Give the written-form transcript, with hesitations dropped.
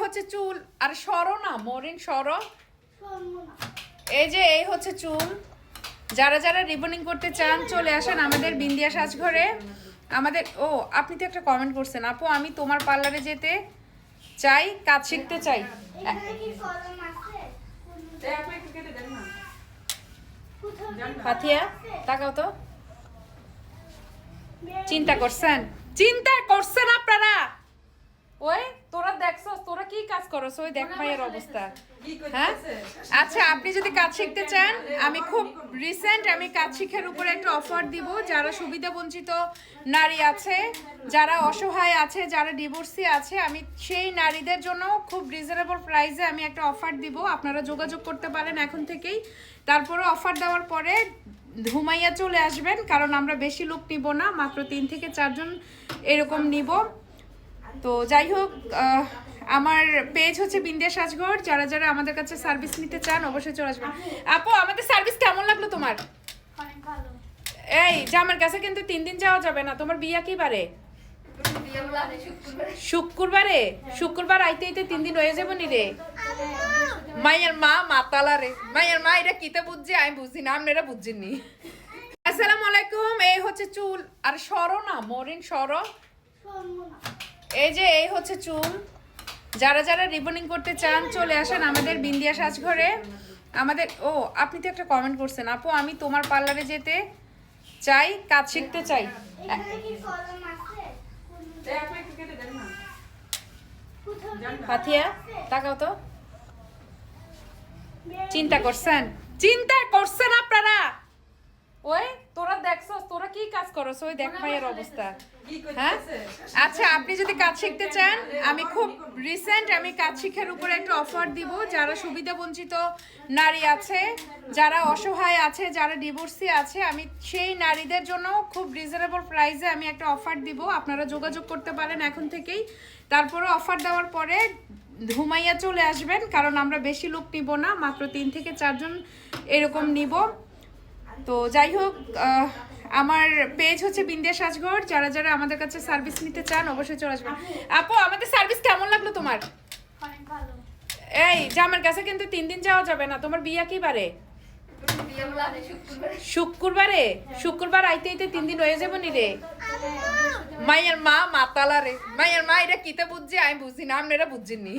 হচ্ছে চুল। আর সরো না মরিন, সরো। এই যে এই হচ্ছে চুল। যারা যারা রিবনিং করতে চান চলে আসেন আমাদের বিন্দিয়া সাজঘরে। আমাদের আপনি তো একটা কমেন্ট করছেন, আপু আমি তোমার পার্লারে যেতে চাই, কাজ শিখতে চাই। ফাতিয়া তাকাও তো। চিন্তা করছেন আপনারা? ওই তোরা দেখছস, তোরা কি কাজ করছ? ওই দেখ ভাইয়ের অবস্থা। হ্যাঁ, আচ্ছা আপনি যদি কাজ শিখতে চান, আমি খুব রিসেন্ট আমি কাজ শিক্ষার উপরে একটা অফার দিব। যারা সুবিধা বঞ্চিত নারী আছে, যারা অসহায় আছে, যারা ডিভোর্সি আছে, আমি সেই নারীদের জন্য খুব রিজনেবল প্রাইসে আমি একটা অফার দিব। আপনারা যোগাযোগ করতে পারেন এখন থেকেই। তারপরে অফার দেওয়ার পরে ধুমাইয়া চলে আসবেন, কারণ আমরা বেশি লোক নিব না, মাত্র 3 থেকে 4 জন এরকম নিব। তো যাই হোক, আমার পেজ হচ্ছে বিন্দিয়া সাজঘর। যারা যারা আমাদের কাছে সার্ভিস নিতে চান অবশ্যই চলে আসবেন। আপু আমাদের সার্ভিস কেমন লাগলো তোমার? এই যে আমার কাছে কিন্তু 3 দিন যাওয়া যাবে না। তোমার বিয়া কি বারে? শুক্রবারে। শুক্রবার আইতে আইতে 3 দিন হয়ে যাবো নি রে। মাইয়ার মা মাতালা রে, মাইয়ার মা এটা কিতে বুঝছি আমি বুঝি না, আপনারা বুঝছেননি। আসসালামু আলাইকুম। এই হচ্ছে চুল। আর সরো না মরিন, সরো। এই যে এই হচ্ছে চুল। যারা যারা রিবনিং করতে চান চলে আসেন আমাদের বিন্দিয়া সাজঘরে। আমাদের আপনি তো একটা কমেন্ট করছেন, আপু আমি তোমার পার্লারে যেতে চাই, কাজ শিখতে চাই। ফাতিয়া তাকাও তো। চিন্তা করছেন আপনারা? ওই তোরা দেখছস, তোরা কি কাজ করছ? ওই দেখ ভাইয়ের অবস্থা। হ্যাঁ, আচ্ছা আপনি যদি কাজ শিখতে চান, আমি খুব রিসেন্ট আমি কাজ শিক্ষার উপরে একটা অফার দিব। যারা সুবিধা বঞ্চিত নারী আছে, যারা অসহায় আছে, যারা ডিভোর্সি আছে, আমি সেই নারীদের জন্য খুব রিজনেবল প্রাইসে আমি একটা অফার দিব। আপনারা যোগাযোগ করতে পারেন এখন থেকেই। তারপরে অফার দেওয়ার পরে ধুমাইয়া চলে আসবেন, কারণ আমরা বেশি লোক নিব না, মাত্র 3 থেকে 4 জন এরকম নিব। তো যাই হোক, আমার পেজ হচ্ছে বিন্দিয়া সাজঘর। যারা যারা আমাদের কাছে সার্ভিস নিতে চান অবশ্যই চলে আসবেন। আপু আমাদের সার্ভিস কেমন লাগলো তোমার? এই যে আমার কাছে কিন্তু 3 দিন যাওয়া যাবে না। তোমার বিয়া কি বারে? শুক্রবারে। শুক্রবার আইতে আইতে 3 দিন হয়ে যাবো নি রে। মাইয়ার মা মাতালা রে, মাইয়ার মা এটা কিতে বুঝছি আমি বুঝি না, আপনারা বুঝছেননি।